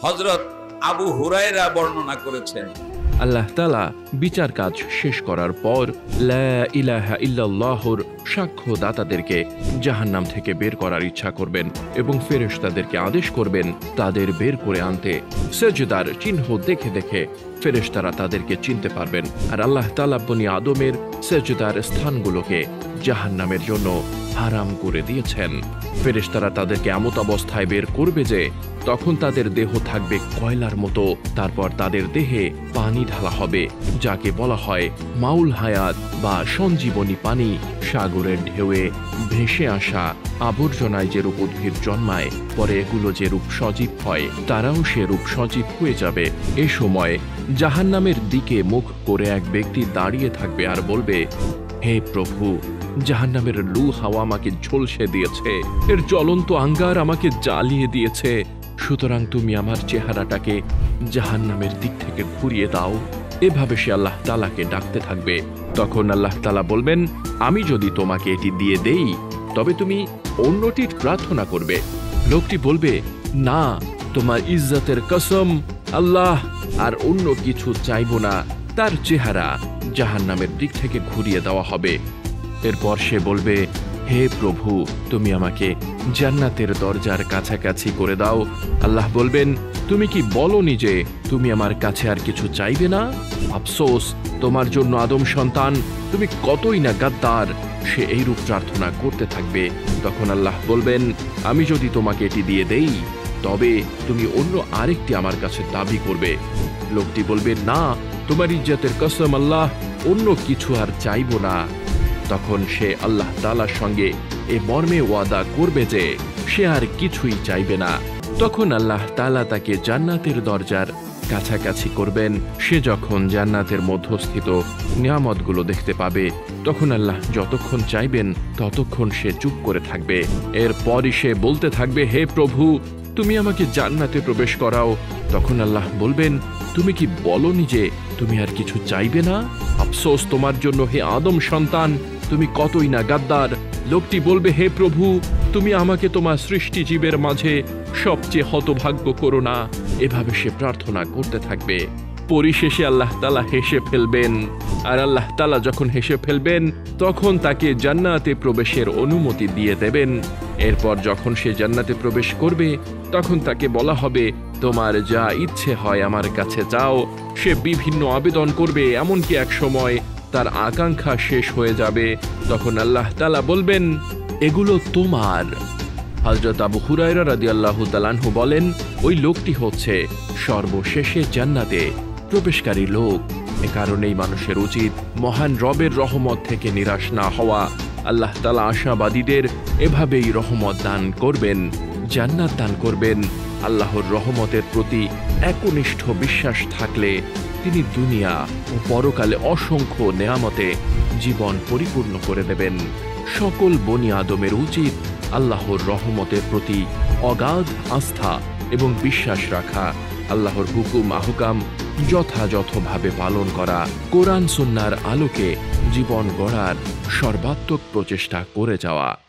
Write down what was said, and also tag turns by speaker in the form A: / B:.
A: হযরত আবু হুরায়রা বর্ণনা করেছেন,
B: আল্লাহ তাআলা বিচার কাজ শেষ করার পর লা ইলাহা ইল্লাল্লাহর সাক্ষ্যদাতাদেরকে জাহান্নাম থেকে বের করার ইচ্ছা করবেন এবং ফেরেশতাদেরকে আদেশ করবেন তাদের বের করে আনতে। সেজদার চিহ্ন দেখে দেখে ফেরেশতারা তাদেরকে চিনতে পারবেন। আর আল্লাহ তাআলা বনি আদমের সেজদার স্থানগুলোকে জাহান্নামের জন্য হারাম করে দিয়েছেন। ফেরেশতারা তাদেরকে এমত অবস্থায় বের করবে যে তখন তাদের দেহ থাকবে কয়লার মতো। তারপর তাদের দেহে পানি ঢালা হবে, যাকে বলা হয় মাউল হায়াত বা সঞ্জীবনী পানি। সাগরের ঢেউয়ে ভেসে আসা আবর্জনায় যেরূপ উদ্ভিদ জন্মায়, পরে এগুলো যেরূপ সজীব হয়, তারাও সেরূপ সজীব হয়ে যাবে। এ সময় জাহান্নামের দিকে মুখ করে এক ব্যক্তি দাঁড়িয়ে থাকবে আর বলবে, হে প্রভু, জাহান্নামের লু হাওয়া আমাকে ঝলসে দিয়েছে, এর জ্বলন্ত আঙ্গার আমাকে জ্বালিয়ে দিয়েছে, সুতরাং তুমি আমার চেহারাটাকে জাহান্নামের দিক থেকে ঘুরিয়ে দাও। এভাবে সে আল্লাহ তাআলাকে ডাকতে থাকবে। তখন আল্লাহ তাআলা বলবেন, আমি যদি তোমাকে এটি দিয়ে দেই তবে তুমি অন্যটির প্রার্থনা করবে। লোকটি বলবে, না, তোমার ইজ্জতের কসম, আল্লাহ, আর অন্য কিছু চাইব না। তার চেহারা জাহান্নামের দিক থেকে ঘুরিয়ে দেওয়া হবে। এরপর সে বলবে, হে প্রভু, তুমি আমাকে জান্নাতের দরজার কাছাকাছি করে দাও। আল্লাহ বলবেন, তুমি কি বলনি যে তুমি আমার কাছে আর কিছু চাইবে না? আফসোস তোমার জন্য আদম সন্তান, তুমি কতই না গাদ্দার। সে এইরূপ প্রার্থনা করতে থাকবে। তখন আল্লাহ বলবেন, আমি যদি তোমাকে এটি দিয়ে দেই তবে তুমি অন্য আরেকটি আমার কাছে দাবি করবে। লোকটি বলবে, না, তোমার ইজ্জতের কসম, আল্লাহ, অন্য কিছু আর চাইব না। তখন সে আল্লাহ তাআলার সঙ্গে এ মর্মে ওয়াদা করবে যে সে আর কিছুই চাইবে না। তখন আল্লাহ তাআলা তাকে জান্নাতের দরজার কাছাকাছি করবেন। সে যখন জান্নাতের মধ্যস্থিত নিয়ামতগুলো দেখতে পাবে, তখন আল্লাহ যতক্ষণ চাইবেন ততক্ষণ সে চুপ করে থাকবে। এরপরই সে বলতে থাকবে, হে প্রভু, তুমি আমাকে জান্নাতে প্রবেশ করাও। তখন আল্লাহ বলবেন, তুমি কি বলনি যে তুমি আর কিছু চাইবে না? আফসোস তোমার জন্য, হে আদম সন্তান, তুমি কতই না গাদ্দার। লোকটি বলবে, হে প্রভু, তুমি আমাকে তোমার সৃষ্টি জীবের মাঝে সবচেয়ে হতভাগ্য করো না। এভাবে সে প্রার্থনা করতে থাকবে। পরিশেষে আল্লাহ তাআলা হেসে ফেলবেন। আর আল্লাহ তাআলা যখন হেসে ফেলবেন তখন তাকে জান্নাতে প্রবেশের অনুমতি দিয়ে দেবেন। এরপর যখন সে জান্নাতে প্রবেশ করবে তখন তাকে বলা হবে, তোমার যা ইচ্ছে হয় আমার কাছে চাও। সে বিভিন্ন আবেদন করবে, এমনকি এক সময় তার আকাঙ্ক্ষা শেষ হয়ে যাবে। তখন আল্লাহ তাআলা বলবেন, এগুলো তোমার। হযরত আবু হুরায়রা রাদিয়াল্লাহু তাআলা আনহু বলেন, ওই লোকটি হচ্ছে সর্বশেষে জান্নাতে প্রবেশকারী লোক। এ কারণেই মানুষের উচিত মহান রবের রহমত থেকে নিরাশ না হওয়া। আল্লাহ তাআলা আশাবাদীদের এভাবেই রহমত দান করবেন, জান্নাত দান করবেন। আল্লাহর রহমতের প্রতি একনিষ্ঠ বিশ্বাস থাকলে তিনি দুনিয়া ও পরকালে অসংখ্য নেয়ামতে জীবন পরিপূর্ণ করে দেবেন। সকল বনি আদমের উচিত আল্লাহর রহমতের প্রতি অগাধ আস্থা এবং বিশ্বাস রাখা, আল্লাহর হুকুম আহকাম যথাযথভাবে পালন করা, কোরআন সুন্নাহর আলোকে জীবন গড়ার সর্বাত্মক প্রচেষ্টা করে যাওয়া।